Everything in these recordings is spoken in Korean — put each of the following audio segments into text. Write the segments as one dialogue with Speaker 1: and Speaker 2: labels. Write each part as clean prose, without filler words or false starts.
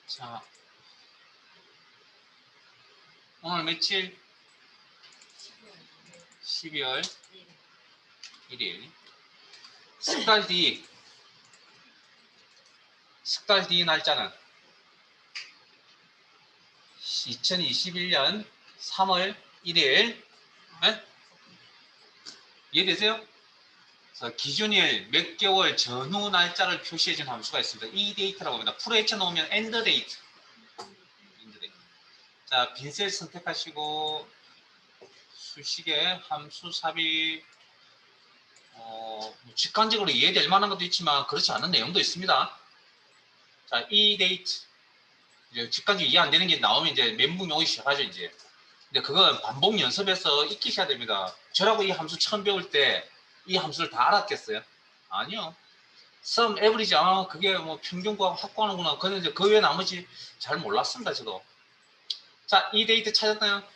Speaker 1: 자, 오늘 며칠? 12월 1일. 석 달 뒤 날짜는 2021년 3월 1일. 네? 이해되세요? 기준일 몇 개월 전후 날짜를 표시해준 함수가 있습니다. 이 데이트라고 합니다. 풀어헤쳐 놓으면 end date. 자, 빈셀 선택하시고 수식에 함수 삽입 직관적으로 이해될 만한 것도 있지만 그렇지 않은 내용도 있습니다. 자, 이 데이트 이제 직관적으로 이해 안 되는 게 나오면 이제 멘붕이 오기 시작하죠. 이제 근데 그건 반복 연습해서 익히셔야 됩니다. 저라고 이 함수 처음 배울 때 이 함수를 다 알았겠어요? 아니요. sum, average, 그게 뭐 평균과 확보하는구나. 그는 이제 그 외에 나머지 잘 몰랐습니다. 저도. 자, 이 데이트 찾았나요?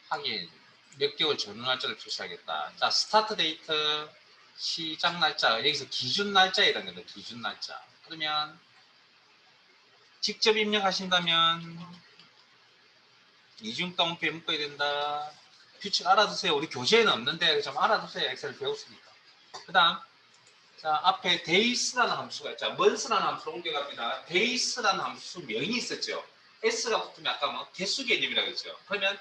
Speaker 1: 하긴 몇 개월 전후 날짜를 표시하겠다. 자, 스타트 데이트 시작 날짜, 여기서 기준 날짜이라는 겁니다. 기준 날짜. 그러면 직접 입력하신다면 이중덩 묶어야 된다. 규칙 알아두세요. 우리 교재에는 없는데 좀 알아두세요. 엑셀 배웠으니까. 그 다음 자, 앞에 days라는 함수가 있죠. months라는 함수로 옮겨갑니다. days라는 함수 명이 있었죠. s가 붙으면 아까 뭐 개수 개념이라고 했죠. 그러면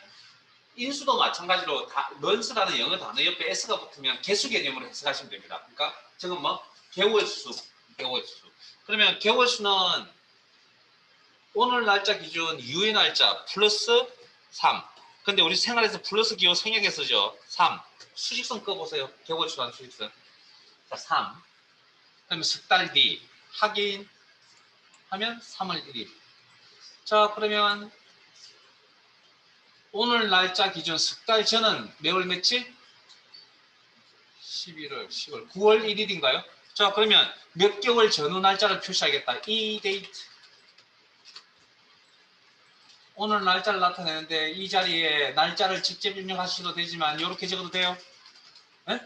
Speaker 1: 인수도 마찬가지로 months라는 영어 단어 옆에 s가 붙으면 개수 개념으로 해석하시면 됩니다. 그러니까 지금 뭐 개월수. 그러면 개월수는 오늘 날짜 기준 유의 날짜 플러스 3. 근데 우리 생활에서 플러스 기호 생략해 쓰죠. 3. 수직선 꺼보세요. 개월수라는 수직선. 자, 3. 그러면 석 달 뒤 확인하면 3월 1일. 자, 그러면 오늘 날짜 기준 석 달 전은 매월 며칠? 11월, 10월, 9월 1일인가요? 자, 그러면 몇 개월 전후 날짜를 표시하겠다. 이 데이트. 오늘 날짜를 나타내는데 이 자리에 날짜를 직접 입력하셔도 되지만 이렇게 적어도 돼요? 네?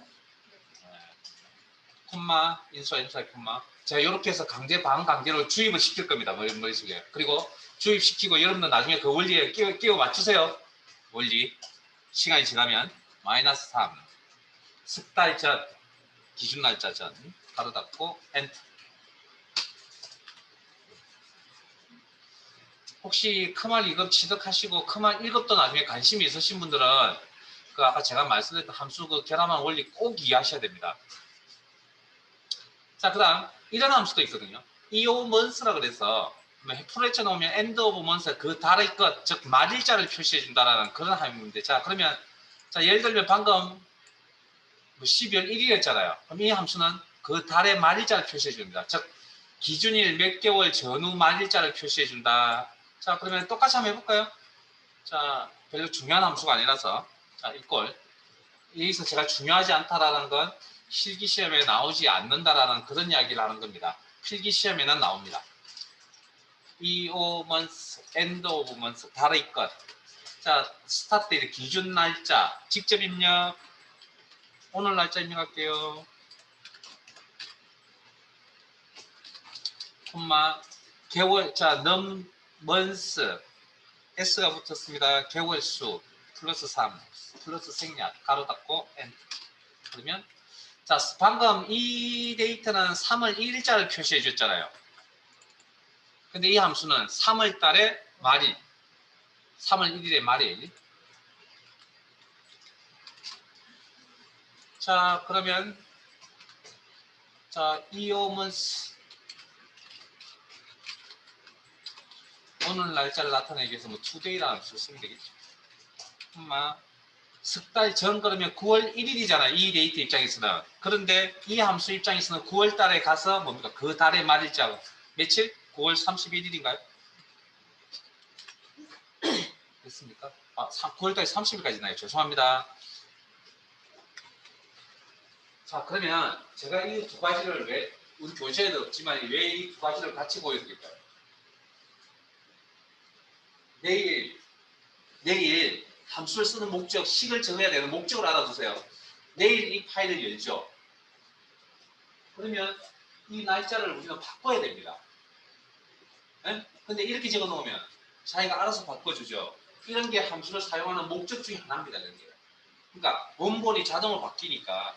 Speaker 1: 콤마, 인수와 콤마. 자, 이렇게 해서 반강제로 주입을 시킬 겁니다. 머릿속에. 그리고 주입시키고 여러분들 나중에 그 원리에 끼워 맞추세요. 원리. 시간이 지나면 마이너스 3. 석 달 전. 기준 날짜 전. 가로 닫고 엔터. 혹시 크말 2급 취득하시고 크말 1급도 나중에 관심이 있으신 분들은 그 아까 제가 말씀드렸던 함수 그 결합한 원리 꼭 이해하셔야 됩니다. 자, 그 다음 이런 함수도 있거든요. EOmonths라 그래서 풀에쳐 놓으면 end of month 그 달의 것, 즉 말일자를 표시해 준다라는 그런 함수인데, 자, 그러면 자, 예를 들면 방금 12월 1일이었잖아요. 그럼 이 함수는 그 달의 말일자를 표시해 줍니다. 즉 기준일 몇 개월 전후 말일자를 표시해 준다. 자, 그러면 똑같이 한번 해볼까요? 자, 별로 중요한 함수가 아니라서 자, 이꼴 여기서 제가 중요하지 않다라는 건 필기시험에 나오지 않는다라는 그런 이야기를 하는 겁니다. 필기시험에는 나옵니다. EOmonths, end of months, 달의 것. 자, 스타트 데이트 기준 날짜 직접 입력. 오늘 날짜 입력할게요. 콤마 개월. 자, months s가 붙었습니다. 개월수 플러스 3 플러스 생략 가로 닫고 엔터. 그러면 자, 방금 이 데이터는 3월 1일자를 표시해 줬잖아요. 근데 이 함수는 3월 달의 말일, 3월 1일의 말일. 자, 그러면 자, EOmonths 오늘 날짜를 나타내기 위해서 뭐 today라는 함수를 쓰면 되겠죠. 석 달 전 그러면 9월 1일이잖아요. 이 데이터 입장에서는. 그런데 이 함수 입장에서는 9월 달에 가서 뭡니까? 그 달의 말일자 며칠? 9월 31일인가요? 됐습니까? 9월 달 30일까지 나요. 죄송합니다. 자, 그러면 제가 이 두 가지를 왜 우리 교재에도 없지만 왜 이 두 가지를 같이 보여드릴까요? 내일 함수를 쓰는 목적, 식을 정해야 되는 목적을 알아두세요. 내일 이 파일을 열죠. 그러면 이 날짜를 우리는 바꿔야 됩니다. 네? 근데 이렇게 적어 놓으면 자기가 알아서 바꿔주죠. 이런 게 함수를 사용하는 목적 중에 하나입니다. 이런 게. 그러니까 원본이 자동으로 바뀌니까.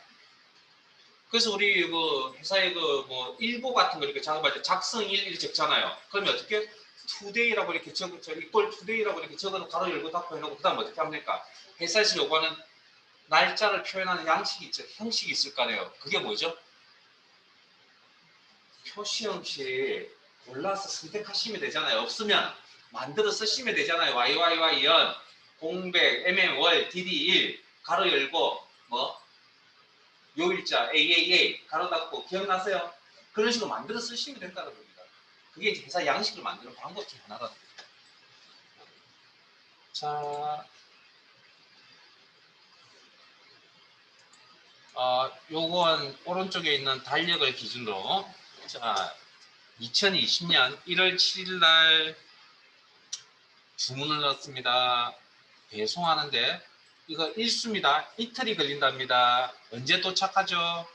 Speaker 1: 그래서 우리 그 회사에 그 뭐 일보 같은 거 이렇게 작업할 때 작성일 이렇게 적잖아요. 그러면 어떻게 today라고 이렇게 equal today라고 이렇게 적어놓고 가로 열고 닫고 해놓고 그다음 어떻게 합니까? 회사에서 요구하는 날짜를 표현하는 양식이 있죠. 형식이 있을 거 아니에요. 그게 뭐죠? 표시 형식 골라서 선택하시면 되잖아요. 없으면 만들어 쓰시면 되잖아요. YYY연 공백 MM월 DD1 가로 열고 뭐 요일자 AAA 가로 닫고 기억나세요? 그런 식으로 만들어 쓰시면 된다는 겁니다. 그게 이제 회사 양식을 만드는 방법 중 하나라는 겁니다. 자, 요건 오른쪽에 있는 달력을 기준으로 자 2020년 1월 7일 날 주문을 넣었습니다. 배송하는데 이거 일수입니다. 이틀이 걸린답니다. 언제 도착하죠?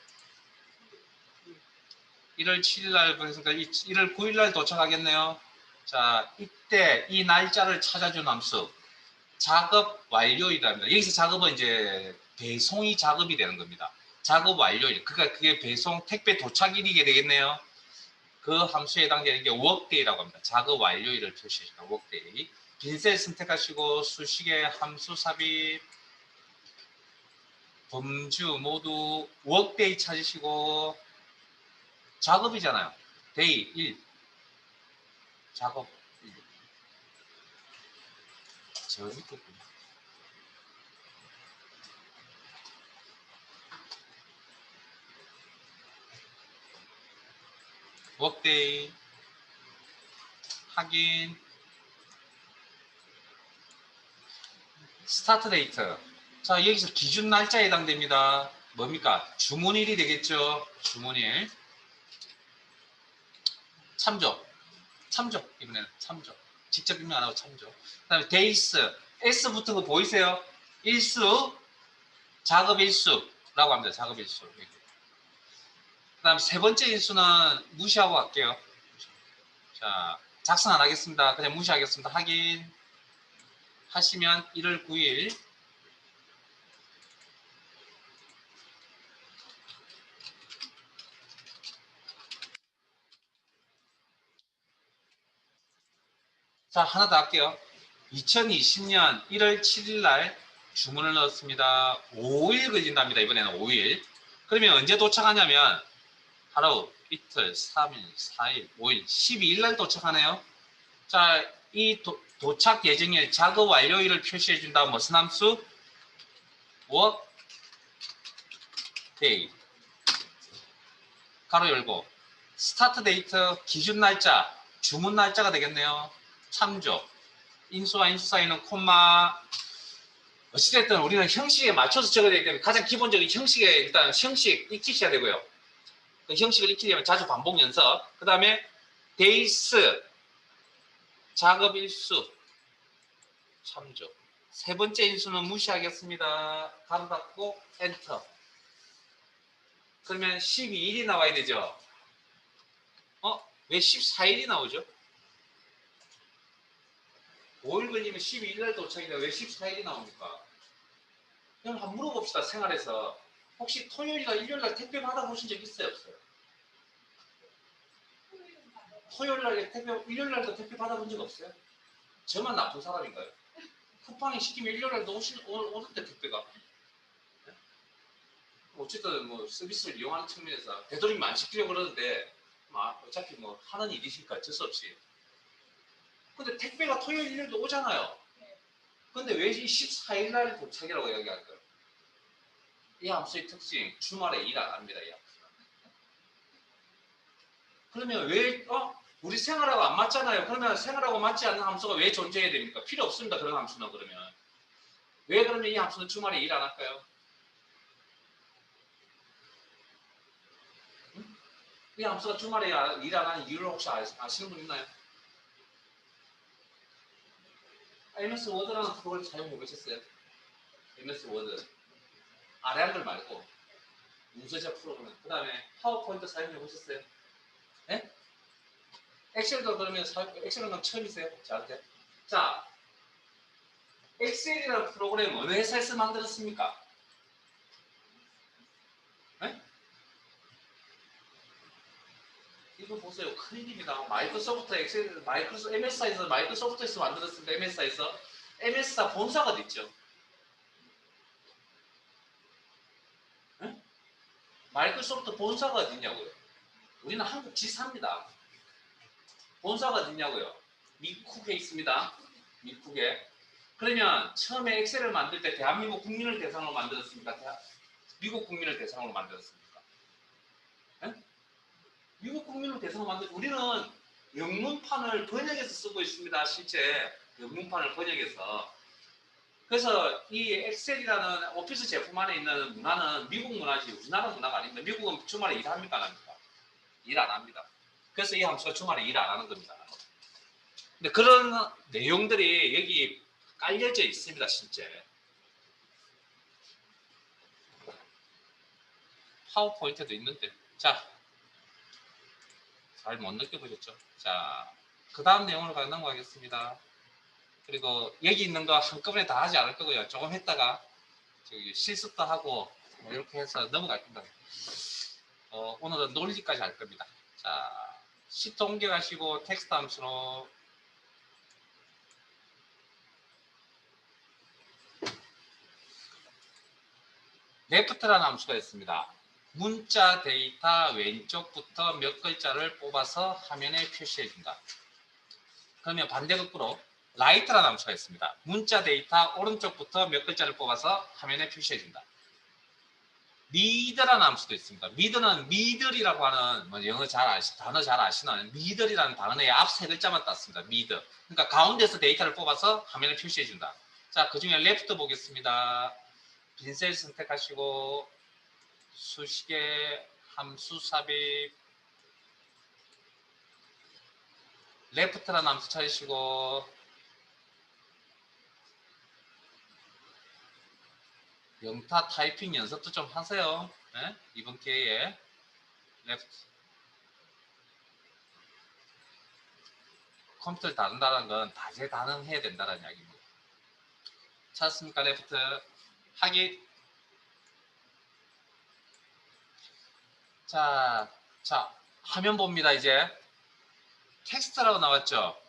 Speaker 1: 1월 7일 날 보냈으니까 1월 9일 날 도착하겠네요. 자, 이때 이 날짜를 찾아준 함수 작업 완료일이랍니다. 여기서 작업은 이제 배송이 작업이 되는 겁니다. 작업 완료일. 그러니까 그게 배송 택배 도착일이게 되겠네요. 그 함수에 해당되는 게 workday라고 합니다. 작업 완료일을 표시해줍니다. workday. 빈셀 선택하시고 수식의 함수 삽입 범주 모두 workday 찾으시고 작업이잖아요. day 1 작업 1 저 밑에 workday 확인 스타트 데이트. 자, 여기서 기준 날짜에 해당됩니다. 뭡니까? 주문일이 되겠죠. 주문일. 참조. 참조. 이번에는 참조. 직접 입력 안 하고 참조. 그 다음에 데이스. S 붙은 거 보이세요? 일수, 작업 일수라고 합니다. 작업 일수. 그 다음 세 번째 인수는 무시하고 갈게요. 자, 작성 안 하겠습니다. 그냥 무시하겠습니다. 확인. 하시면 1월 9일 자, 하나 더 할게요. 2020년 1월 7일 날 주문을 넣었습니다. 5일 걸린답니다. 이번에는 5일. 그러면 언제 도착하냐면 하루, 이틀, 3일, 4일, 5일, 12일 날 도착하네요. 자, 이 도착 예정일, 작업 완료일을 표시해 준다. 무슨 함수? work day. 가로 열고 스타트 데이트 기준 날짜, 주문 날짜가 되겠네요. 참조. 인수와 인수 사이는 콤마. 어찌됐든 우리는 형식에 맞춰서 적어야 되기 때문에 가장 기본적인 형식에 일단 형식 익히셔야 되고요. 그 형식을 익히려면 자주 반복 연습. 그 다음에 데이스 작업 일수 참조. 세 번째 인수는 무시하겠습니다. 가로 닫고 엔터. 그러면 12일이 나와야 되죠. 왜 14일이 나오죠? 5일 걸리면 12일 날 도착인데 왜 14일이 나옵니까? 그럼 한번 물어봅시다. 생활에서. 혹시 토요일이나 일요일날 택배 받아보신 적 있어요? 없어요? 토요일날 택배, 일요일날도 택배 받아본 적 없어요? 저만 나쁜 사람인가요? 쿠팡이 시키면 일요일날도 오는데 택배가. 어쨌든 뭐 서비스를 이용하는 측면에서 되도록이면 안 시키려고 그러는데 어차피 뭐 하는 일이니까 어쩔 수 없이. 근데 택배가 토요일, 일요일도 오잖아요. 근데 왜 14일 날 도착이라고 이야기할까요? 이 함수의 특징, 주말에 일 안 합니다. 이 함수. 그러면 왜 우리 생활하고 안 맞잖아요. 그러면 생활하고 맞지 않는 함수가 왜 존재해야 됩니까? 필요 없습니다. 그런 함수는. 그러면 왜 그러면 이 함수는 주말에 일 안 할까요? 응? 이 함수가 주말에 일 안 하는 이유를 혹시 아시는 분 있나요? MS 워드라는 프로그램 사용해 보셨어요? MS 워드 아래 한글 말고 문서자 프로그램. 그 다음에 파워포인트 사용해 보셨어요? 네? 엑셀도 그러면 엑셀은 그럼 처음이세요? 저한테. 자, 엑셀이라는 프로그램 어느 회사에서 만들었습니까? 네? 이거 보세요. 큰일입니다. 마이크로소프트 엑셀, 마이크로소프트 MS사에서 마이크로소프트에서 만들었습니다. MS사에서 MS사 본사가 어디 있죠? 네? 마이크로소프트 본사가 어디 있냐고요? 우리는 한국 지사입니다. 본사가 어디 있냐고요? 미국에 있습니다. 미국에. 그러면 처음에 엑셀을 만들 때 대한민국 국민을 대상으로 만들었습니까? 미국 국민을 대상으로 만들었습니까? 네? 미국 국민을 대상으로 만들 우리는 영문판을 번역해서 쓰고 있습니다. 실제 영문판을 번역해서. 그래서 이 엑셀이라는 오피스 제품 안에 있는 문화는 미국 문화지 우리나라 문화가 아닙니다. 미국은 주말에 일합니까? 안 합니까? 일 안 합니다. 그래서 이 함수가 주말에 일 안 하는 겁니다. 근데 그런 내용들이 여기 깔려져 있습니다. 실제. 파워포인트도 있는데. 자, 잘 못 느껴보셨죠? 자, 그 다음 내용으로 넘어가겠습니다. 그리고 여기 있는 거 한꺼번에 다 하지 않을 거고요. 조금 했다가 저기 실습도 하고 뭐 이렇게 해서 넘어갈 겁니다. 오늘은 논리까지 할 겁니다. 자, 시트 옮겨가시고 텍스트 함수로 레프트라는 함수가 있습니다. 문자 데이터 왼쪽부터 몇 글자를 뽑아서 화면에 표시해준다. 그러면 반대극부로 라이트라는 함수가 있습니다. 문자 데이터 오른쪽부터 몇 글자를 뽑아서 화면에 표시해준다. 미드라는 함수도 있습니다. 미드는 미들이라고 하는 뭐 영어 단어 잘 아시는 미들이라는 단어의 앞 세 글자만 땄습니다. 미드. 그러니까 가운데서 데이터를 뽑아서 화면에 표시해준다. 자, 그 중에 레프트 보겠습니다. 빈 셀 선택하시고 수식의 함수 삽입 레프트라는 함수 찾으시고 영타 타이핑 연습도 좀 하세요. 네? 이번 기회에 레프트 컴퓨터를 다룬다는 건 다재다능해야 된다는 이야기입니다. 찾았습니까? 레프트 하기. 자, 화면 봅니다. 이제 텍스트라고 나왔죠.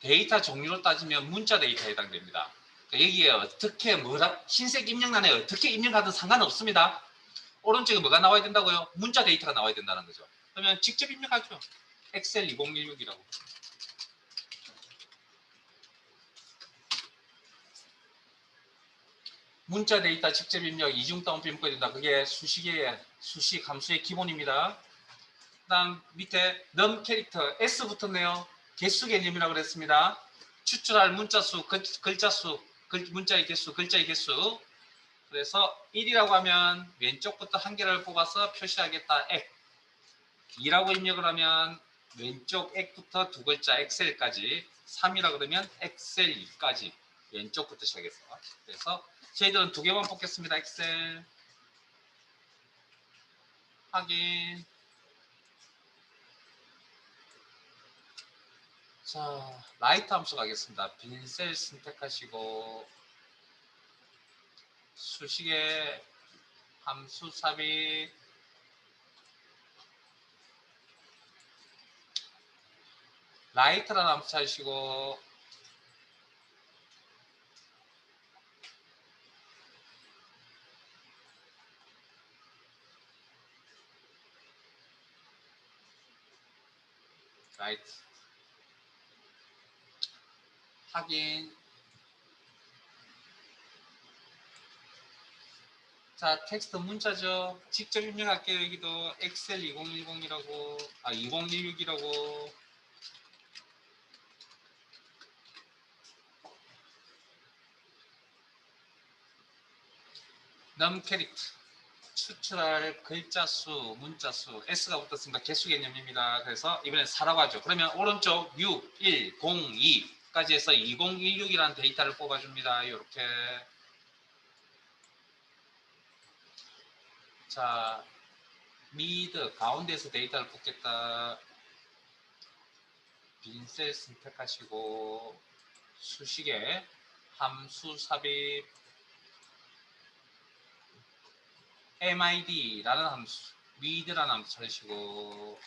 Speaker 1: 데이터 종류로 따지면 문자 데이터에 해당됩니다. 여기에 어떻게 흰색 입력란에 어떻게 입력하든 상관없습니다. 오른쪽에 뭐가 나와야 된다고요? 문자 데이터가 나와야 된다는 거죠. 그러면 직접 입력하죠. 엑셀 2016이라고. 문자 데이터 직접 입력 이중 다운표 묶어야 된다. 그게 수식 함수의 기본입니다. 그 다음 밑에 num 캐릭터 S 붙었네요. 개수 개념이라고 그랬습니다. 추출할 문자수, 글자수, 문자의 개수, 글자의 개수. 그래서 1이라고 하면 왼쪽부터 한 개를 뽑아서 표시하겠다. 액. 2라고 입력을 하면 왼쪽 액부터 두 글자 엑셀까지. 3이라 그러면 엑셀 2까지 왼쪽부터 시작해서. 그래서 저희들은 두 개만 뽑겠습니다. 엑셀 확인. 자, 라이트 함수 가겠습니다. 빈 셀 선택하시고 수식의 함수 삽입 라이트라는 함수 찾으시고 라이트 확인. 자, 텍스트 문자죠. 직접 입력할게요. 여기도 엑셀 2010이라고 2016이라고. num 캐릭터 추출할 글자 수, 문자 수, S가 붙었습니다. 개수 개념입니다. 그래서 이번엔 4라고 하죠. 그러면 오른쪽 6, 1, 0, 2까지 해서 2016이라는 데이터를 뽑아줍니다. 이렇게. 자, 미드 가운데에서 데이터를 뽑겠다. 빈 셀 선택하시고 수식에 함수 삽입 mid라는 함수 mid라는 함수 찾으시고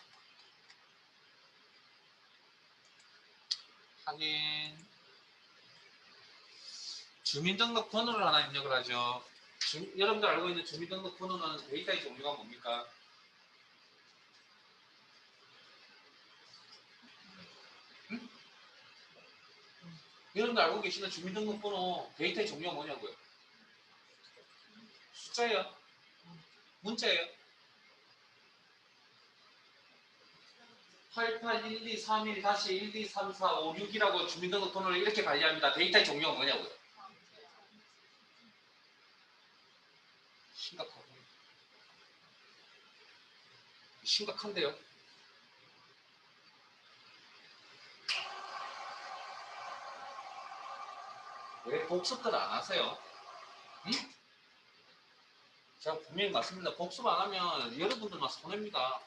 Speaker 1: 확인 주민등록번호를 하나 입력을 하죠. 여러분들 알고 있는 주민등록번호는 데이터의 종류가 뭡니까? 응? 여러분들 알고 계시는 주민등록번호 데이터의 종류가 뭐냐고요? 숫자예요? 문자예요? 881231-123456이라고 주민등록번호를 이렇게 관리합니다. 데이터의 종류가 뭐냐고요? 심각한데요? 왜 복습들 안 하세요? 응? 제가 분명히 말씀드립니다. 복습 안 하면 여러분들만 손해입니다.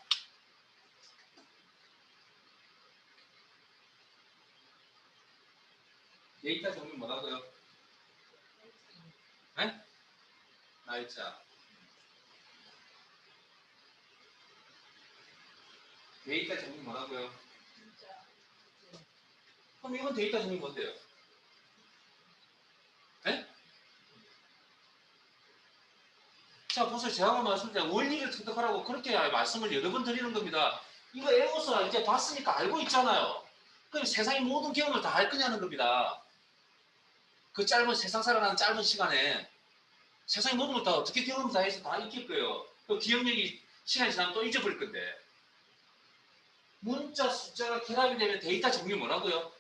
Speaker 1: 데이터 종류 뭐라고요? 네? 날짜. 데이터 종류 뭐라고요? 그럼 이건 데이터 종류 뭔데요? 네? 자, 보세요. 제가 한번 말씀드려요. 원리를 터득하라고 그렇게 말씀을 여러 번 드리는 겁니다. 이거 에고서 이제 봤으니까 알고 있잖아요. 그럼 세상의 모든 경험을 다 할 거냐는 겁니다. 그 짧은 세상 살아가는 짧은 시간에 세상의 모든 걸 다 어떻게 경험 다 해서 다 익힐 거예요. 그 기억력이 시간이 지나면 또 잊어버릴 건데. 문자 숫자가 결합이 되면 데이터 종류 뭐라고요?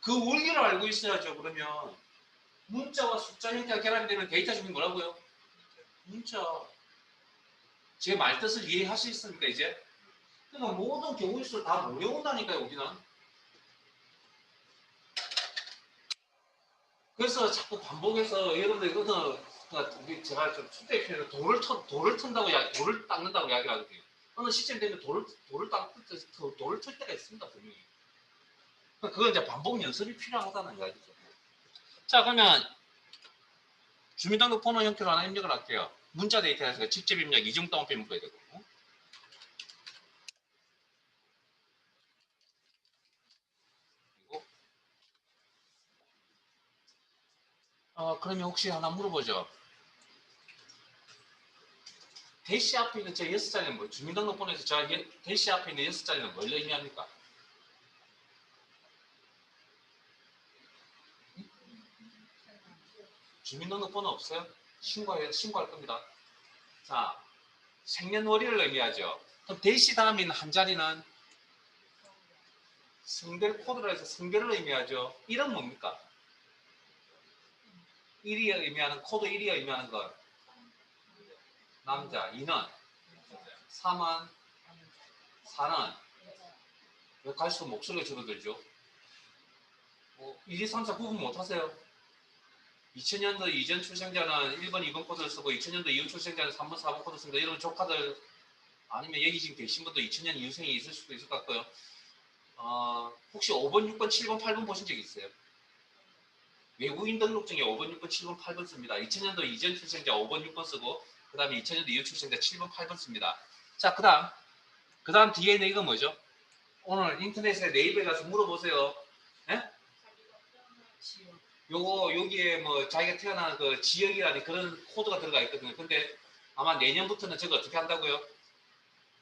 Speaker 1: 그 원리를 알고 있어야죠. 그러면 문자와 숫자 형태가 결합이 되면 데이터 종류 뭐라고요? 문자. 제 말뜻을 이해할 수 있습니까 이제? 그러니까 모든 경우일수록 다 모여온다니까요 우리는. 그래서 자꾸 반복해서 여러분들 이거는 제가 좀 출대 표현을 돌을 턴다고 돌을 닦는다고 이야기하거든요. 어느 시점 되면 돌을 틀 때가 있습니다 분명히. 그건 이제 반복 연습이 필요하다는 이야기죠. 자 그러면 주민등록번호 형태로 하나 입력을 할게요. 문자 데이터에서 직접 입력 이중따옴표 묶어야 되고. 그리고 그러면 혹시 하나 물어보죠. 대시 앞에 있는 저 6자리는 뭐 주민등록번호에서 저 대시 앞에 있는 6자리는 뭘 의미합니까? 주민등록번호 없어요? 신고할 겁니다. 자, 생년월일을 의미하죠. 그럼 대시 다음에 있는 한 자리는 성별 코드로 해서 성별을 의미하죠. 이름 뭡니까? 1이 의미하는 코드 1이 의미하는 것 남자 2는 3은 4는 왜 갈수록 목소리가 줄어들죠? 1, 2, 3, 4 구분 못하세요? 2000년도 이전 출생자는 1번, 2번 코드를 쓰고 2000년도 이후 출생자는 3번, 4번 코드를 씁니다. 이런 조카들 아니면 여기 지금 계신 분도 2000년 이후생이 있을 수도 있을 것 같고요. 혹시 5번, 6번, 7번, 8번 보신 적 있어요? 외국인 등록증에 5번, 6번, 7번, 8번 씁니다. 2000년도 이전 출생자 5번, 6번 쓰고 그 다음에 2000년도 이후 출생자 7번, 8번 씁니다. 자, 그 다음 뒤에 있는 이건 뭐죠? 오늘 인터넷에 네이버에 가서 물어보세요. 예? 요거 여기에 뭐 자기가 태어난 그 지역이라는 그런 코드가 들어가 있거든요. 근데 아마 내년부터는 저거 어떻게 한다고요?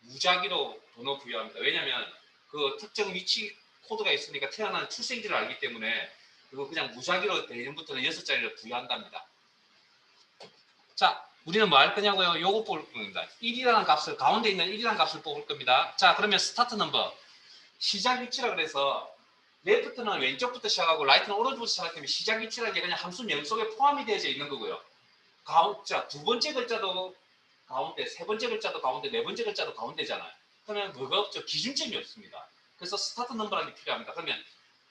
Speaker 1: 무작위로 번호 부여합니다. 왜냐하면 그 특정 위치 코드가 있으니까 태어난 출생지를 알기 때문에 그거 그냥 무작위로 내년부터는 6자리를 부여한답니다. 자, 우리는 뭐 할 거냐고요? 요거 뽑을 겁니다. 1이라는 값을 가운데 있는 1이라는 값을 뽑을 겁니다. 자, 그러면 스타트 넘버 시작 위치라 그래서 레프트는 왼쪽부터 시작하고 라이트는 오른쪽부터 시작하기 때문에 시작 위치라는 게 그냥 함수 명 속에 포함이 되어져 있는 거고요. 자, 두 번째 글자도 가운데, 세 번째 글자도 가운데, 네 번째 글자도 가운데잖아요. 그러면 뭐가 없죠? 기준점이 없습니다. 그래서 스타트 넘버라는 게 필요합니다. 그러면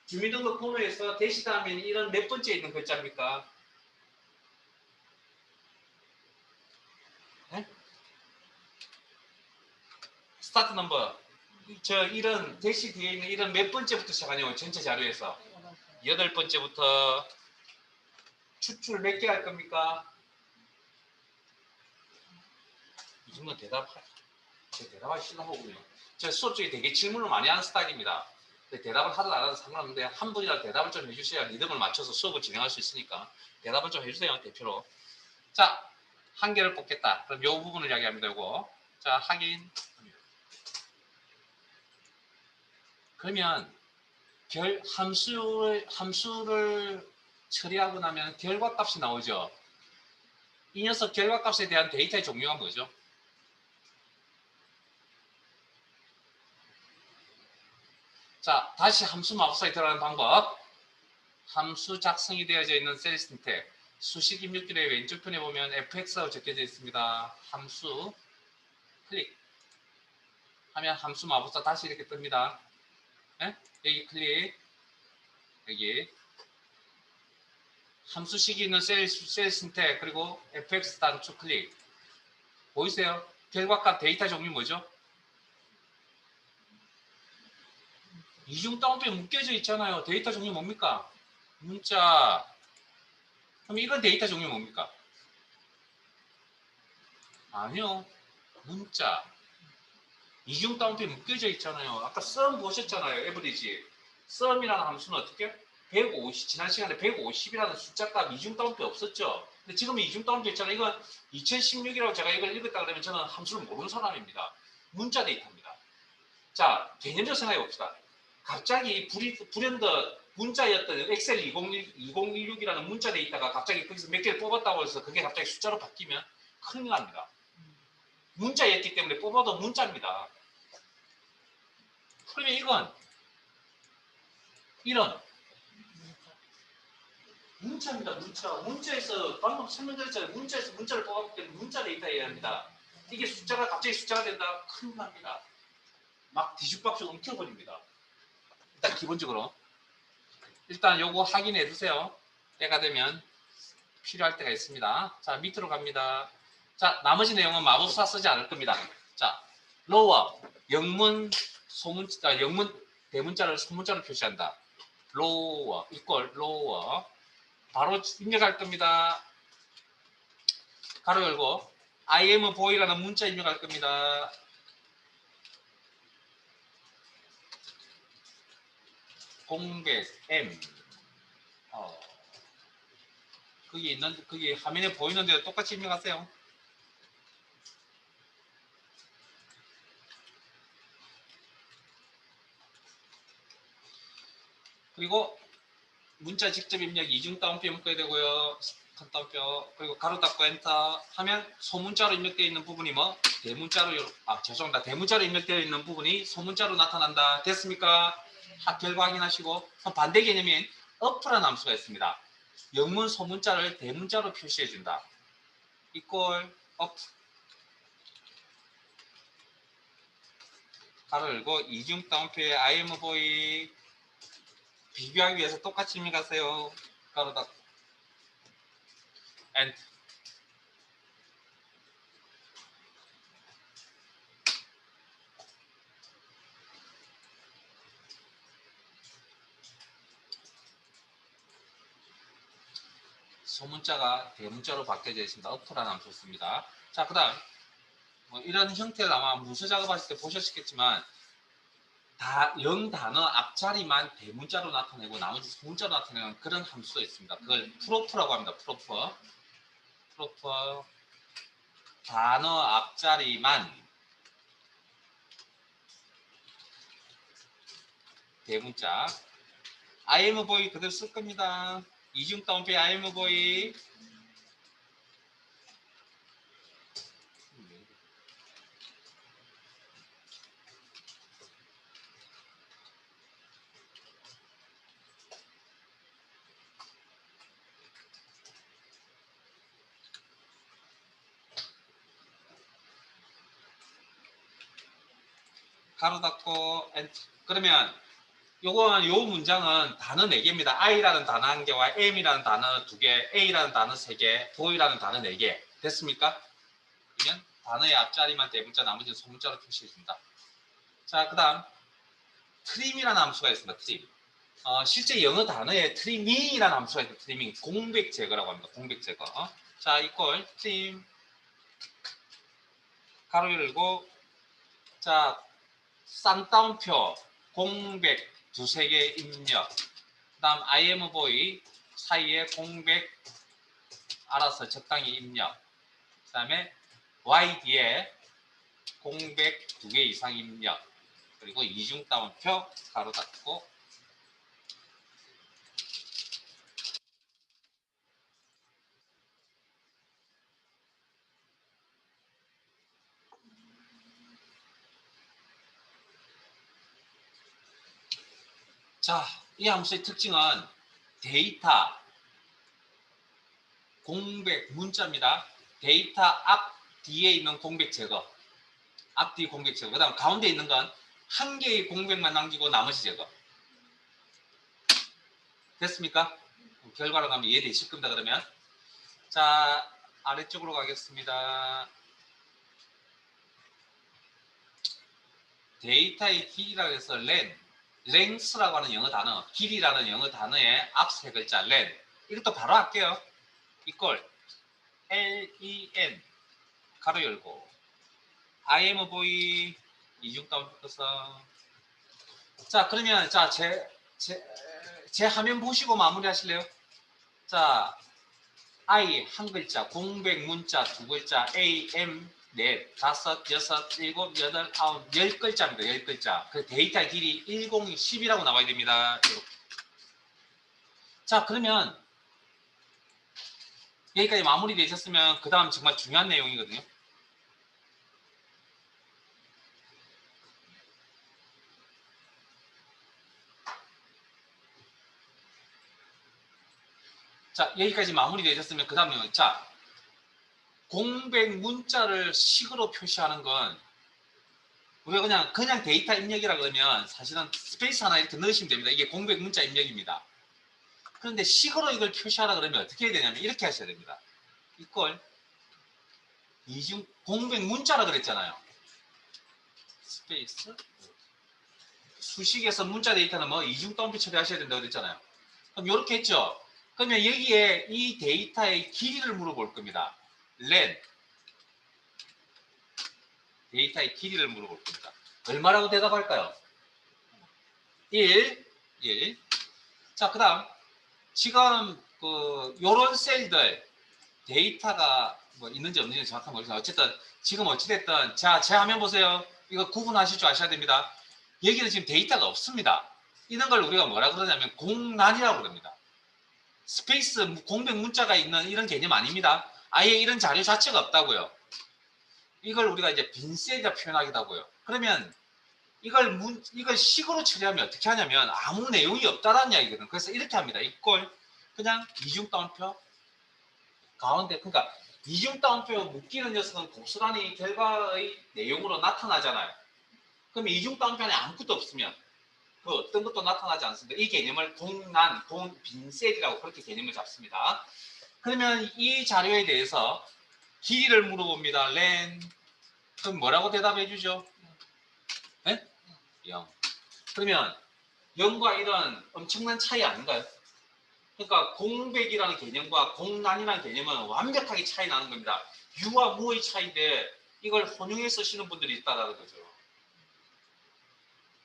Speaker 1: 주민등록번호에서 대시 다음에 이런 몇 번째 있는 글자입니까? 네? 스타트 넘버. 저 이런 대시 뒤에 있는 이런 몇 번째부터 시작하냐고 전체 자료에서 8번째부터 추출 몇 개 할 겁니까? 이 정도 대답하기 싫어하군요. 저 수업 중에 되게 질문을 많이 하는 스타일입니다. 대답을 하든 안 하든 상관없는데 한 분이라도 대답을 좀 해주셔야 리듬을 맞춰서 수업을 진행할 수 있으니까 대답을 좀 해주세요. 대표로. 자, 한 개를 뽑겠다. 그럼 이 부분을 이야기하면 되고, 자, 확인. 그러면 함수를 처리하고 나면 결과값이 나오죠. 이 녀석 결과값에 대한 데이터의 종류가 뭐죠? 자, 다시 함수 마법사에 들어가는 방법. 함수 작성이 되어져 있는 셀 선택. 수식 입력줄의 왼쪽 편에 보면 fx라고 적혀져 있습니다. 함수 클릭 하면 함수 마법사 다시 이렇게 뜹니다. 네? 여기 클릭, 여기 함수식이 있는 셀 선택, 그리고 fx 단축 클릭. 보이세요? 결과값 데이터 종류 뭐죠? 이중 따옴표에 묶여져 있잖아요. 데이터 종류 뭡니까? 문자. 그럼 이건 데이터 종류 뭡니까? 아니요. 문자. 이중 따옴표에 묶여져 있잖아요. 아까 sum 보셨잖아요. 에버리지. sum이라는 함수는 어떻게? 150, 지난 시간에 150이라는 숫자값 이중 따옴표 없었죠. 근데 지금은 이중 따옴표 있잖아요. 이건 2016이라고 제가 이걸 읽었다 그러면 저는 함수를 모르는 사람입니다. 문자 데이터입니다. 자, 개념적으로 생각해 봅시다. 갑자기 불현듯 문자였던 엑셀 2016이라는 문자 데이터가 갑자기 거기서 몇 개를 뽑았다고 해서 그게 갑자기 숫자로 바뀌면 큰일 납니다. 문자였기 때문에 뽑아도 문자입니다. 그러면 이건 이런 문자입니다. 문자에서 방금 설명드렸잖아요. 문자에서 문자를 뽑았기 때문에 문자 데이터여야 합니다. 이게 숫자가 갑자기 숫자가 된다? 큰일 납니다. 막 뒤죽박죽 엉켜버립니다. 일단 기본적으로 일단 요거 확인해 두세요. 때가 되면 필요할 때가 있습니다. 자, 밑으로 갑니다. 자, 나머지 내용은 마법사 쓰지 않을 겁니다. 자, 로워 영문 소문자 영문 대문자를 소문자로 표시한다. 로워 이퀄 로워 바로 입력할 겁니다. 가로 열고 I am boy라는 문자 입력할 겁니다. 공백 M 거기 화면에 보이는 대로 똑같이 입력하세요. 그리고 문자 직접 입력 이중 따옴표 묶어야 되고요. 큰 따옴표 그리고 가로 닫고 엔터 하면 소문자로 입력되어 있는 부분이 뭐 대문자로 죄송합니다. 대문자로 입력되어 있는 부분이 소문자로 나타난다. 됐습니까? 결과 확인하시고 반대 개념인 up라는 함수가 있습니다. 영문 소문자를 대문자로 표시해 준다. equal up 가로 열고 이중 따옴표에 I am boy 비교하기 위해서 똑같이 입력하세요. 가로 닫고 and 소문자가 대문자로 바뀌어져 있습니다. up라는 함수 씁니다. 자, 그 다음 이런 형태를 아마 문서 작업하실 때 보셨겠지만 영 단어 앞자리만 대문자로 나타내고 나머지 소문자로 나타내는 그런 함수가 있습니다. 그걸 프로프라고 합니다. 프로프 단어 앞자리만 대문자 I am boy 그대로 쓸 겁니다. 이중 따옴표 I am boy 가로 닫고 그러면 요 문장은 단어 4개입니다. I라는 단어 1개와 M이라는 단어 2개, A라는 단어 3개, boy라는 단어 4개. 됐습니까? 그러면 단어의 앞자리만 대문자 나머지는 소문자로 표시해 준다. 자, 그 다음 트림이라는 함수가 있습니다. 트림. 실제 영어 단어에 트리밍이라는 함수가 있고 트리밍 공백 제거라고 합니다. 공백 제거. 자, 이꼴 트림 가로 열고 자, 쌍따옴표 공백 두세 개 입력. 그다음 IMVoid 사이에 공백 알아서 적당히 입력. 그다음에 YD에 공백 두 개 이상 입력. 그리고 이중 따옴표 가로 닫고 자, 이 함수의 특징은 데이터 공백 문자입니다. 데이터 앞 뒤에 있는 공백 제거. 앞뒤 공백 제거. 그 다음 가운데 있는 건 한 개의 공백만 남기고 나머지 제거. 됐습니까? 결과로 가면 이해되실 겁니다. 그러면 자, 아래쪽으로 가겠습니다. 데이터의 길이라고 해서 length라고 하는 영어 단어, 길이라는 영어 단어의 앞 세 글자 len. 이것도 바로 할게요. 이꼴 len 가로 열고 imvoid 이중 따옴표서. 자, 그러면 자, 제 화면 보시고 마무리 하실래요? 자, I 한 글자, 공백 문자 두 글자, AM 넷, 다섯, 여섯, 일곱, 여덟, 아홉, 10글자입니다. 10글자. 그 데이터 길이 1010이라고 나와야 됩니다. 이렇게. 자, 그러면 여기까지 마무리 되셨으면 그 다음 정말 중요한 내용이거든요. 자, 여기까지 마무리 되셨으면 그 다음에 자, 공백 문자를 식으로 표시하는 건 우리가 그냥 데이터 입력이라 그러면 사실은 스페이스 하나 이렇게 넣으시면 됩니다. 이게 공백 문자 입력입니다. 그런데 식으로 이걸 표시하라 그러면 어떻게 해야 되냐면 이렇게 하셔야 됩니다. 이걸 이중 공백 문자라 그랬잖아요. 스페이스 수식에서 문자 데이터는 뭐 이중 따옴표 처리하셔야 된다고 그랬잖아요. 그럼 이렇게 했죠. 그러면 여기에 이 데이터의 길이를 물어볼 겁니다. len 데이터의 길이를 물어볼 겁니다. 얼마라고 대답할까요? 1. 자, 그 다음 지금 요런 셀들 데이터가 뭐 있는지 없는지 정확한 모르겠어요. 어쨌든 지금 어찌됐든 자, 제 화면 보세요. 이거 구분하실 줄 아셔야 됩니다. 여기는 지금 데이터가 없습니다. 이런 걸 우리가 뭐라 그러냐면 공란이라고 그럽니다. 스페이스 공백 문자가 있는 이런 개념 아닙니다. 아예 이런 자료 자체가 없다고요. 이걸 우리가 이제 빈셀이라 표현하기도 하고요. 그러면 이걸 식으로 처리하면 어떻게 하냐면 아무 내용이 없다라는 이야기거든요. 그래서 이렇게 합니다. 이걸 그냥 이중 따옴표 가운데 그러니까 이중 따옴표 묶이는 녀석은 고스란히 결과의 내용으로 나타나잖아요. 그럼 이중 따옴표 안에 아무것도 없으면 그 어떤 것도 나타나지 않습니다. 이 개념을 빈셀이라고 그렇게 개념을 잡습니다. 그러면 이 자료에 대해서 길이를 물어봅니다. len 그럼 뭐라고 대답해 주죠? 네? 0. 그러면 0과 1은 엄청난 차이 아닌가요? 그러니까 공백이라는 개념과 공란이라는 개념은 완벽하게 차이 나는 겁니다. 유와 무의 차이인데 이걸 혼용해 쓰시는 분들이 있다는 거죠.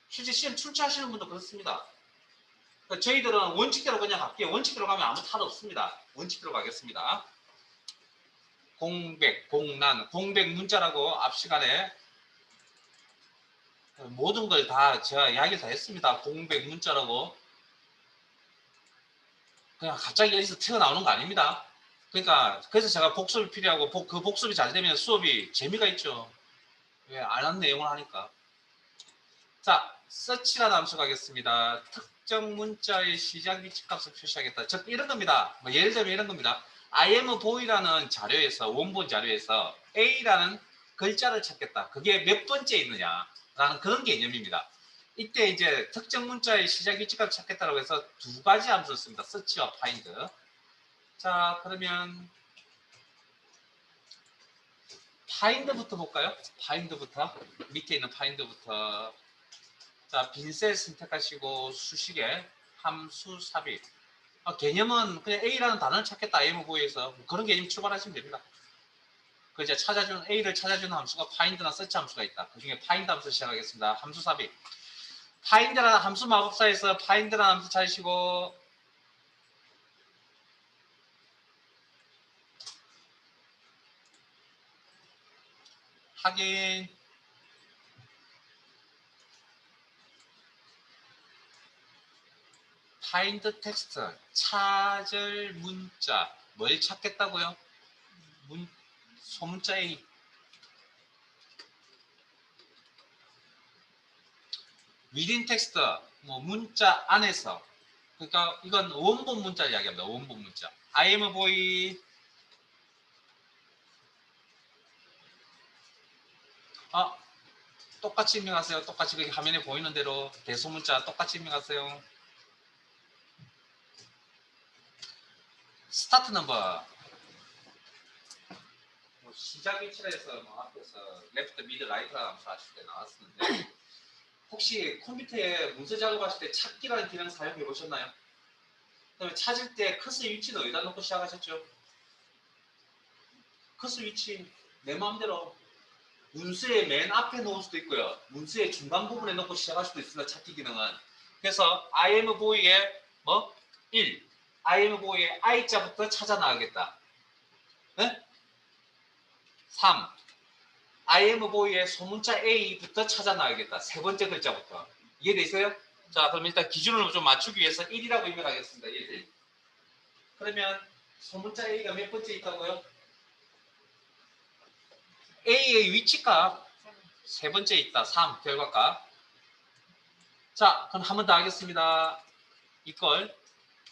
Speaker 1: 실제 시험 출제하시는 분도 그렇습니다. 그러니까 저희들은 원칙대로 그냥 갈게요. 원칙대로 가면 아무 탈 없습니다. 원칙대로 가겠습니다. 공백, 공란, 공백 문자라고 앞 시간에 모든 걸 다 제가 이야기 다 했습니다. 공백 문자라고. 그냥 갑자기 여기서 튀어나오는 거 아닙니다. 그러니까 그래서 제가 복습이 필요하고 그 복습이 잘 되면 수업이 재미가 있죠. 왜? 안 한 내용을 하니까. 자, search라는 함수 가겠습니다. 특정 문자의 시작 위치값을 표시하겠다. 즉 이런 겁니다. 뭐 예를 들면 이런 겁니다. imvoid라는 자료에서 원본 자료에서 a라는 글자를 찾겠다. 그게 몇 번째 있느냐라는 그런 개념입니다. 이때 이제 특정 문자의 시작 위치값을 찾겠다고 해서 두 가지 함수를 씁니다. search와 find. 자, 그러면 find부터 볼까요? find부터 밑에 있는 find부터 자, 빈셀 선택하시고 수식에 함수 삽입. 개념은 그냥 A라는 단어를 찾겠다. IMV에서 그런 개념 출발하시면 됩니다. 그 이제 A를 찾아주는 함수가 find나 search 함수가 있다. 그 중에 find 함수 시작하겠습니다. 함수 삽입. find라는 함수 마법사에서 find라는 함수 찾으시고 확인. find text 찾을 문자. 뭘 찾겠다고요? 소문자 A. within text 뭐 문자 안에서. 그러니까 이건 원본 문자를 이야기합니다. 원본 문자. I am a boy. 똑같이 입력하세요. 똑같이 그 화면에 보이는 대로 대소문자 똑같이 입력하세요. 스타트 넘버. 시작 위치에서 앞에서 레프트, 미드, 라이트라는 함수 하실 때 나왔었는데 혹시 컴퓨터에 문서 작업하실 때 찾기라는 기능 사용해 보셨나요? 그다음에 찾을 때 커서 위치는 어디다 놓고 시작하셨죠? 커서 위치 내 마음대로 문서의 맨 앞에 놓을 수도 있고요. 문서의 중간 부분에 놓고 시작할 수도 있습니다. 찾기 기능은. 그래서 I am boy의 1. I am boy의 I자부터 찾아 나가겠다. 네? 3. I am boy의 소문자 A부터 찾아 나가겠다. 세 번째 글자부터. 이해되세요? 자, 그럼 일단 기준을 좀 맞추기 위해서 1이라고 입력하겠습니다. 1. 그러면 소문자 A가 몇 번째 있다고요? A의 위치값 세 번째 있다. 3 결과값. 자, 그럼 한 번 더 하겠습니다. 이걸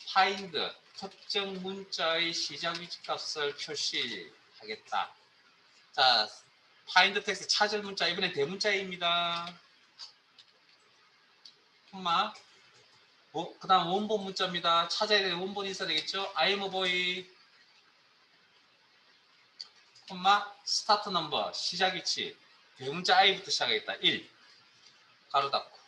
Speaker 1: find 특정 문자의 시작 위치값을 표시하겠다. 자, find text 찾을 문자 이번엔 대문자입니다. 콤마. 그 다음 원본 문자입니다. 찾아야 되는 원본이 있어야 되겠죠? I am a boy. 콤마 스타트 넘버 시작 위치 대문자 I부터 시작하겠다. 1 가로 닫고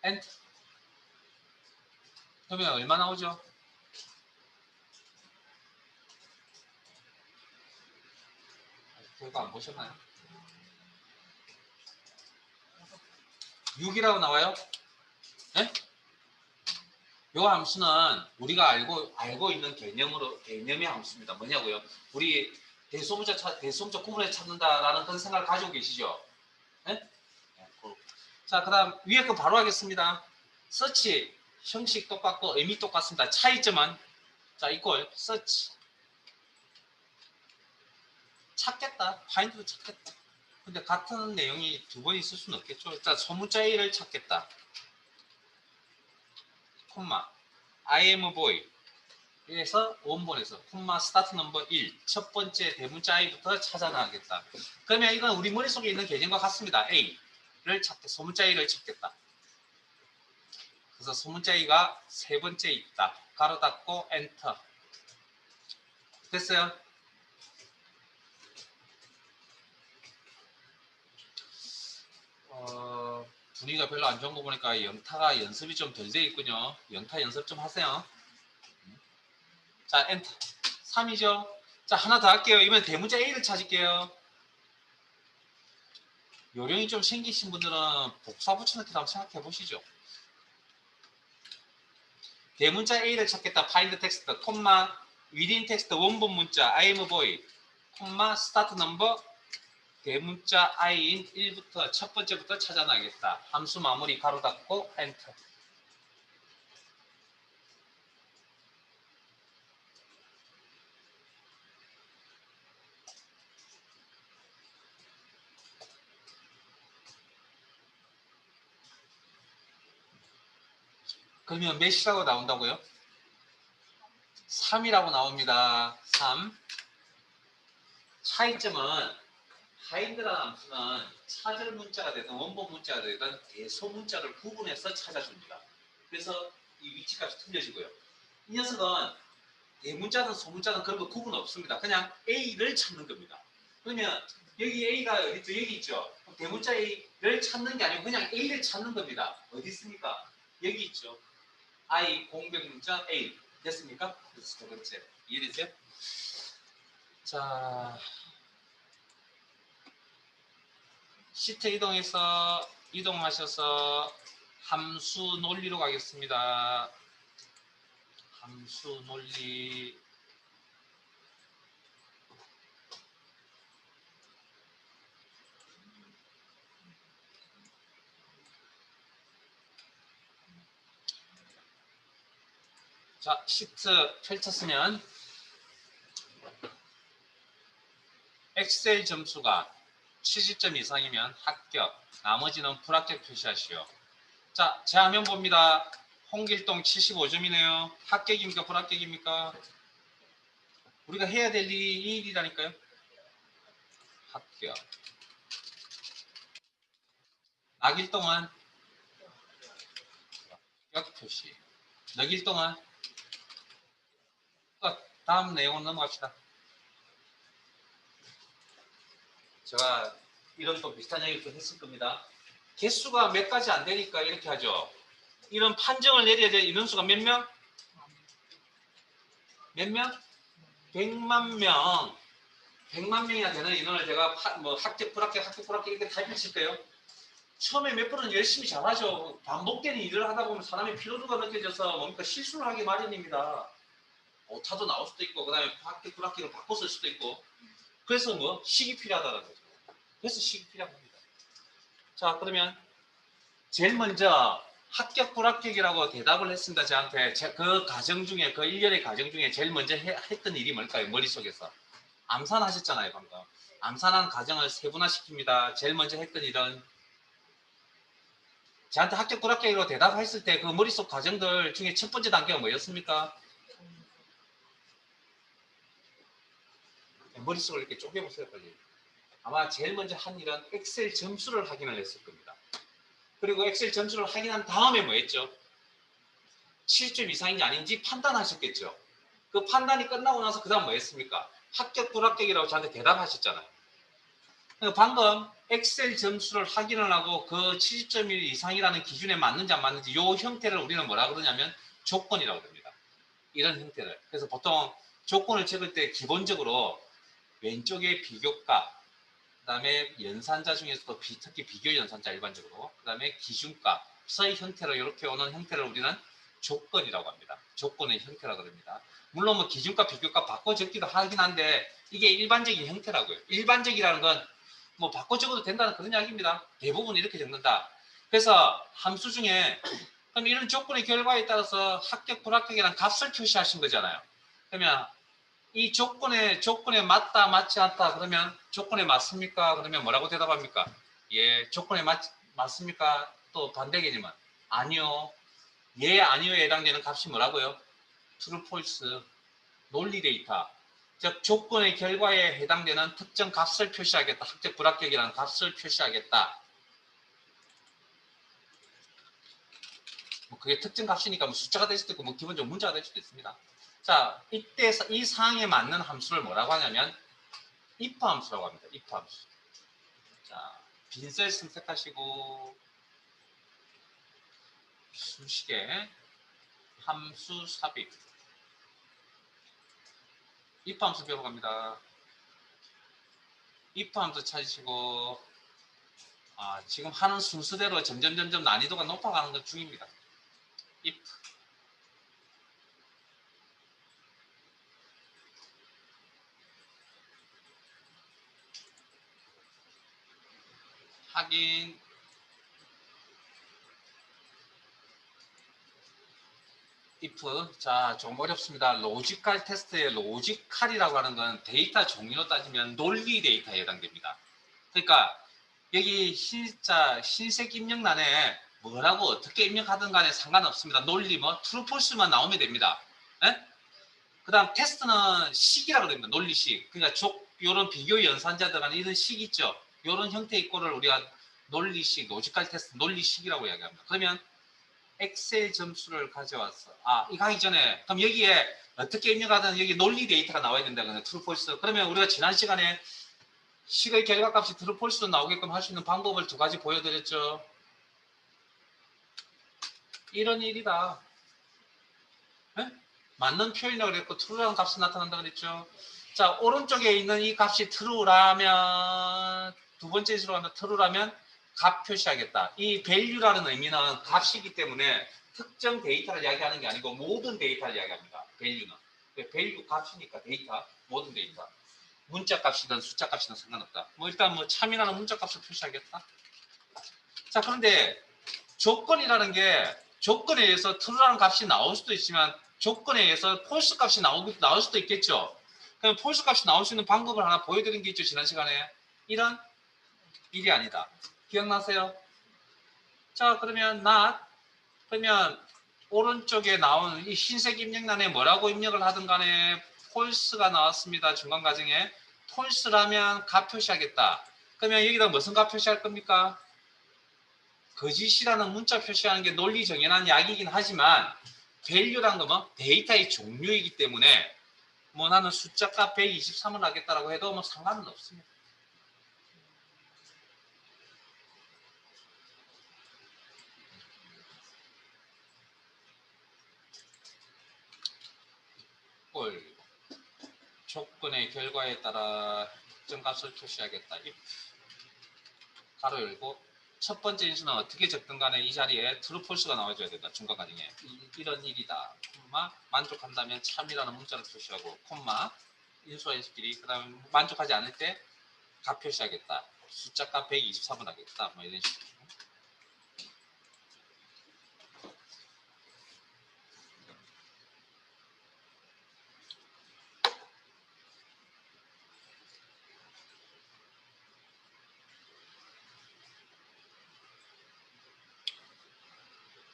Speaker 1: 엔터. 그러면 얼마 나오죠? 결과 안 보셨나요? 6이라고 나와요? 네? 요 함수는 우리가 알고 있는 개념의 함수입니다. 뭐냐고요? 우리 대소문자 구분해 찾는다라는 그런 생각을 가지고 계시죠? 네? 자, 그 다음 위에 거 바로 하겠습니다. 서치 형식 똑같고 의미 똑같습니다. 차이점은 자, 이걸 서치 찾겠다. 파인드도 찾겠다. 근데 같은 내용이 두 번 있을 수는 없겠죠. 자, 소문자 A를 찾겠다. 콤마 I am a boy. 그래서 원본에서 콤마 스타트 넘버 1 첫 번째 대문자 I부터 찾아 나가겠다. 그러면 이건 우리 머릿속에 있는 개념과 같습니다. A를 찾겠다. 소문자 A를 찾겠다. 그래서 소문자 A가 세 번째 있다. 가로 닫고 엔터. 됐어요? 분위기가 별로 안 좋은 거 보니까 영타가 연습이 좀 덜 돼 있군요. 영타 연습 좀 하세요. 자, 엔터. 3이죠. 자, 하나 더 할게요. 이번엔 대문자 A를 찾을게요. 요령이 좀 생기신 분들은 복사 붙여넣기도 한번 생각해 보시죠. 대문자 A를 찾겠다. find text, 콤마 within text 원본 문자 I am a boy, 콤마 start number 대문자 I인 1부터 첫 번째부터 찾아나겠다. 함수 마무리 가로 닫고 엔터. 그러면 몇이라고 나온다고요? 3이라고 나옵니다. 3. 차이점은 find라는 함수는 찾을 문자가 되든 원본 문자가 되든 대소 문자를 구분해서 찾아줍니다. 그래서 이 위치값이 틀려지고요. 이 녀석은 대문자든 소문자든 그런 거 구분 없습니다. 그냥 A를 찾는 겁니다. 그러면 여기 A가 어디 있죠? 여기 있죠. 대문자 A를 찾는 게 아니고 그냥 A를 찾는 겁니다. 어디 있습니까? 여기 있죠. I 공백 문자 A 됐습니까? 그래서 두 번째 이해되세요? 자, 시트 이동하셔서 함수 논리로 가겠습니다. 함수 논리. 자, 시트 펼쳤으면 엑셀 점수가 70점 이상이면 합격, 나머지는 불합격 표시하시오. 자, 제 화면 봅니다. 홍길동 75점이네요. 합격입니까? 불합격입니까? 우리가 해야 될 일이 이 일이라니까요. 합격. 낙일동은 합격 표시. 너길동은 다음 내용으로 넘어갑시다. 제가 이런 또 비슷한 얘기를 했을 겁니다. 개수가 몇 가지 안 되니까 이렇게 하죠. 이런 판정을 내려야 될 인원수가 몇 명? 몇 명? 100만 명. 100만 명이나 되는 인원을 제가 뭐 합격, 불합격, 합격, 불합격 이렇게 타입을 칠 거예요. 처음에 몇 분은 열심히 잘하죠. 반복되는 일을 하다 보면 사람의 피로도가 느껴져서 뭡니까 실수를 하기 마련입니다. 오타도 나올 수도 있고 그다음에 합격, 불합격을 바꿨을 수도 있고 그래서 뭐 식이 필요하다는 거죠. 그래서 식이 필요한 겁니다. 자, 그러면 제일 먼저 합격, 불합격이라고 대답을 했습니다. 저한테 그 과정 중에 그 일련의 과정 중에 제일 먼저 했던 일이 뭘까요? 머릿속에서 암산하셨잖아요. 방금 암산한 과정을 세분화시킵니다. 제일 먼저 했던 일은 저한테 합격, 불합격으로 대답했을 때 그 머릿속 과정들 중에 첫 번째 단계가 뭐였습니까? 머릿속을 이렇게 쪼개보세요. 빨리. 아마 제일 먼저 한 일은 엑셀 점수를 확인을 했을 겁니다. 그리고 엑셀 점수를 확인한 다음에 뭐 했죠? 70점 이상인지 아닌지 판단하셨겠죠. 그 판단이 끝나고 나서 그 다음 뭐 했습니까? 합격, 불합격이라고 저한테 대답하셨잖아요. 방금 엑셀 점수를 확인을 하고 그 70점 이상이라는 기준에 맞는지 안 맞는지 이 형태를 우리는 뭐라 그러냐면 조건이라고 합니다. 이런 형태를. 그래서 보통 조건을 적을 때 기본적으로 왼쪽에 비교값, 그 다음에 연산자 중에서도 특히 비교 연산자 일반적으로, 그 다음에 기준값의 형태로 이렇게 오는 형태를 우리는 조건이라고 합니다. 조건의 형태라고 합니다. 물론 뭐 기준값, 비교값 바꿔 적기도 하긴 한데 이게 일반적인 형태라고요. 일반적이라는 건 뭐 바꿔 적어도 된다는 그런 이야기입니다. 대부분 이렇게 적는다. 그래서 함수 중에 그럼 이런 조건의 결과에 따라서 합격, 불합격이라는 값을 표시하신 거잖아요. 그러면 이 조건에 맞다, 맞지 않다 그러면 조건에 맞습니까? 그러면 뭐라고 대답합니까? 예, 조건에 맞습니까? 또 반대 개념은 아니요. 예, 아니요에 해당되는 값이 뭐라고요? true, false, 논리 데이터. 즉 조건의 결과에 해당되는 특정 값을 표시하겠다. 합격, 불합격이라는 값을 표시하겠다. 뭐 그게 특정 값이니까 뭐 숫자가 될 수도 있고 뭐 기본적으로 문자가 될 수도 있습니다. 자, 이때 이 사항에 맞는 함수를 뭐라고 하냐면 if 함수라고 합니다. if 함수. 자, 빈셀 선택하시고 수식에 함수 삽입. if 함수 배우러 갑니다. if 함수 찾으시고 지금 하는 순서대로 점점 난이도가 높아가는 것 중입니다. if 확인 if 자, 좀 어렵습니다. 로지컬 테스트의 로지컬이라고 하는 건 데이터 종류로 따지면 논리 데이터에 해당됩니다. 그러니까 여기 흰색 입력란에 뭐라고 어떻게 입력하든 간에 상관없습니다. 논리 뭐 true, false만 나오면 됩니다. 그 다음 테스트는 식이라고 합니다. 논리식. 그러니까 이런 비교 연산자 들어가는 이런 식 있죠. 이런 형태의 꼴을 우리가 논리식, 로지컬 테스트, 논리식이라고 이야기합니다. 그러면 엑셀 점수를 가져왔어. 이거 하기 전에 그럼 여기에 어떻게 입력하든 여기 논리 데이터가 나와야 된다. 그냥 true, false. 그러면 우리가 지난 시간에 식의 결과값이 true, false로 나오게끔 할 수 있는 방법을 두 가지 보여드렸죠. 이런 일이다. 네? 맞는 표현이라고 그랬고 true라는 값이 나타난다 그랬죠. 자, 오른쪽에 있는 이 값이 true라면 두 번째 수로 하면 true라면 값 표시하겠다. 이 value라는 의미는 값이기 때문에 특정 데이터를 이야기하는 게 아니고 모든 데이터를 이야기합니다. value는. value 값이니까 데이터, 모든 데이터. 문자 값이든 숫자 값이든 상관없다. 일단 참이라는 문자 값을 표시하겠다. 자, 그런데 조건이라는 게 조건에 의해서 true라는 값이 나올 수도 있지만 조건에 의해서 false 값이 나올 수도 있겠죠. 그럼 false 값이 나올 수 있는 방법을 하나 보여드린 게 있죠. 지난 시간에. 이런 일이 아니다. 기억나세요? 자, 그러면 not 그러면 오른쪽에 나온 이 흰색 입력란에 뭐라고 입력을 하든 간에 false가 나왔습니다. 중간 과정에 false라면 값 표시하겠다. 그러면 여기다 무슨 값 표시할 겁니까? 거짓이라는 문자 표시하는 게 논리 정연한 약이긴 하지만 value라는 건 데이터의 종류이기 때문에 나는 숫자값 123을 하겠다라고 해도 상관은 없습니다. 조건의 결과에 따라 특정 값을 표시하겠다. 가로 열고 첫 번째 인수는 어떻게 적든 간에 이 자리에 true, false가 나와줘야 된다. 중간 과정에. 이런 일이다. 콤마 만족한다면 참이라는 문자를 표시하고 콤마 인수와 인수끼리 그 다음에 만족하지 않을 때 값 표시하겠다. 숫자값 123을 하겠다. 이런 식으로.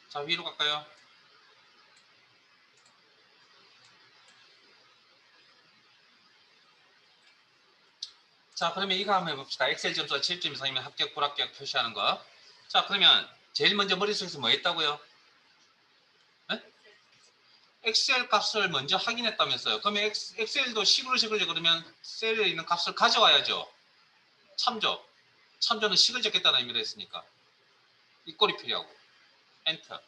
Speaker 1: 자, 위로 갈까요? 자, 그러면 이거 한번 해봅시다. 엑셀 점수가 7점 이상이면 합격, 불합격 표시하는 거. 자, 그러면 제일 먼저 머릿속에서 뭐 했다고요? 네? 엑셀 값을 먼저 확인했다면서요. 그러면 엑셀도 식으로 그러면 셀에 있는 값을 가져와야죠. 참조. 참조는 식을 적겠다는 의미로 했으니까. 이 꼴이 필요하고. 엔터.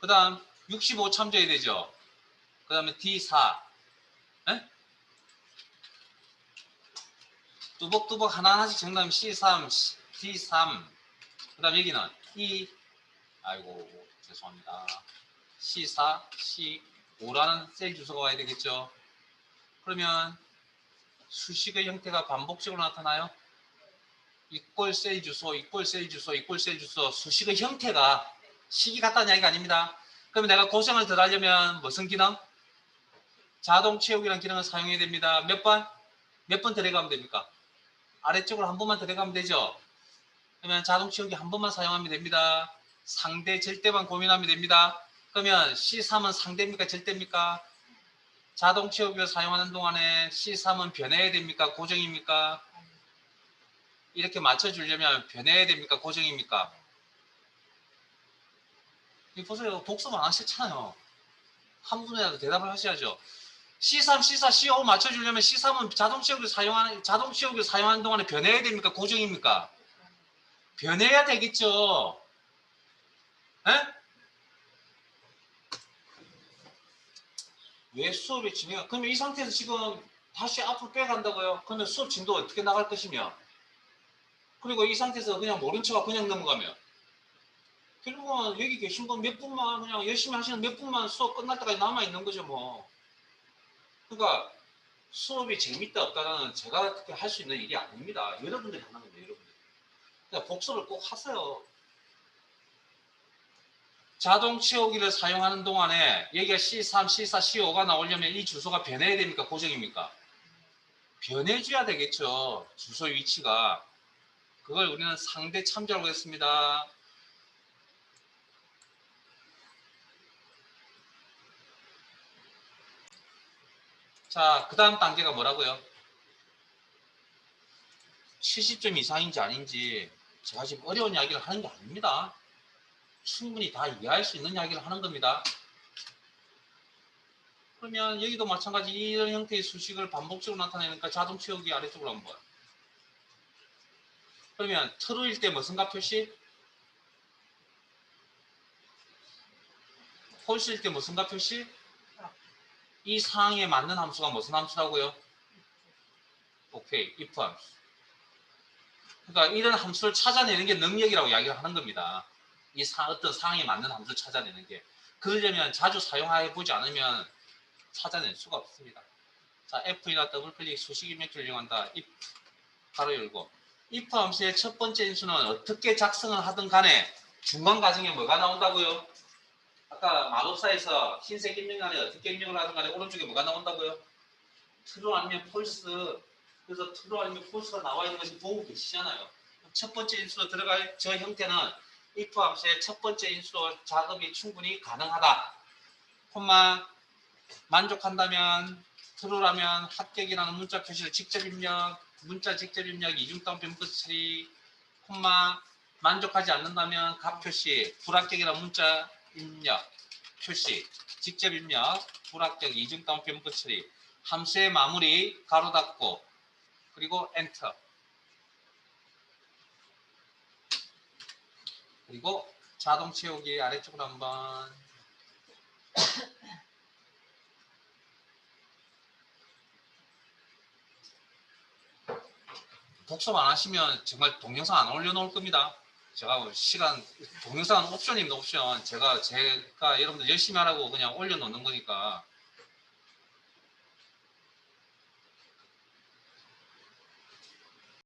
Speaker 1: 그 다음 65 참조해야 되죠. 그 다음에 D4. 네? 뚜벅뚜벅 하나하나씩 정답하면 C3, D3. 그 다음 여기는 E, 아이고, 죄송합니다. C4, C5라는 셀 주소가 와야 되겠죠. 그러면 수식의 형태가 반복적으로 나타나요. 이꼴 셀 주소, 이꼴 셀 주소, 이꼴 셀 주소. 수식의 형태가 식이 같다는 이야기가 아닙니다. 그러면 내가 고생을 덜 하려면 무슨 기능? 자동 채우기라는 기능을 사용해야 됩니다. 몇 번? 몇 번 들어가면 됩니까? 아래쪽으로 한 번만 들어가면 되죠. 그러면 자동 채우기 한 번만 사용하면 됩니다. 상대 절대만 고민하면 됩니다. 그러면 C3은 상대입니까? 절대입니까? 자동 채우기를 사용하는 동안에 C3은 변해야 됩니까? 고정입니까? 이렇게 맞춰주려면 변해야 됩니까? 고정입니까? 이거 보세요. 독서만 안 하셨잖아요. 한 분이라도 대답을 하셔야죠. C3, C4, C5 맞춰주려면 C3은 자동 채우기를 사용하는 동안에 변해야 됩니까? 고정입니까? 변해야 되겠죠. 에? 왜 수업이 진행? 그러면 이 상태에서 지금 다시 앞으로 빼간다고요? 그러면 수업 진도가 어떻게 나갈 것이며? 그리고 이 상태에서 그냥 모른 척하고 그냥 넘어가면 결국은 여기 계신 분 몇 분만 그냥 열심히 하시는 몇 분만 수업 끝날 때까지 남아 있는 거죠 뭐. 그러니까 수업이 재밌다 없다는 제가 그렇게 할 수 있는 일이 아닙니다. 여러분들이 하는 겁니다. 여러분들. 그러니까 복습을 꼭 하세요. 자동 채우기를 사용하는 동안에 여기가 C3, C4, C5가 나오려면 이 주소가 변해야 됩니까? 고정입니까? 변해줘야 되겠죠. 주소 위치가. 그걸 우리는 상대 참조라고 했습니다. 자, 그 다음 단계가 뭐라고요? 70점 이상인지 아닌지 제가 지금 어려운 이야기를 하는 게 아닙니다. 충분히 다 이해할 수 있는 이야기를 하는 겁니다. 그러면 여기도 마찬가지 이런 형태의 수식을 반복적으로 나타내니까 자동 채우기 아래쪽으로 한번. 그러면 true일 때 무슨 값 표시? false일 때 무슨 값 표시? 이 상황에 맞는 함수가 무슨 함수라고요? 오케이, if 함수. 그러니까 이런 함수를 찾아내는 게 능력이라고 이야기를 하는 겁니다. 어떤 상황에 맞는 함수를 찾아내는 게. 그러려면 자주 사용해 보지 않으면 찾아낼 수가 없습니다. 자, F이나 더블 클릭 수식 입력기를 이용한다. if 가로 열고. if 함수의 첫 번째 인수는 어떻게 작성을 하든 간에 중간 과정에 뭐가 나온다고요? 아까 마법사에서 흰색 입력 안에 어떻게 입력을 하든 간에 오른쪽에 뭐가 나온다고요? true 아니면 false. 그래서 true 아니면 false가 나와 있는 것이 보고 계시잖아요. 첫 번째 인수로 들어갈 저 형태는 if 함수의 첫 번째 인수로 작업이 충분히 가능하다. 콤마 만족한다면 true라면 합격이라는 문자 표시를 직접 입력, 문자 직접 입력, 이중따옴표 묶어서 처리, 콤마 만족하지 않는다면 값 표시, 불합격이라는 문자 입력, 표시, 직접 입력, 불합격, 이중따옴표 묶어서 처리, 함수의 마무리, 가로 닫고, 그리고 엔터. 그리고 자동 채우기 아래쪽으로 한번. 복습 안 하시면 정말 동영상 안 올려놓을 겁니다. 제가 시간, 동영상은 옵션입니다, 옵션. 제가 여러분들 열심히 하라고 그냥 올려놓는 거니까.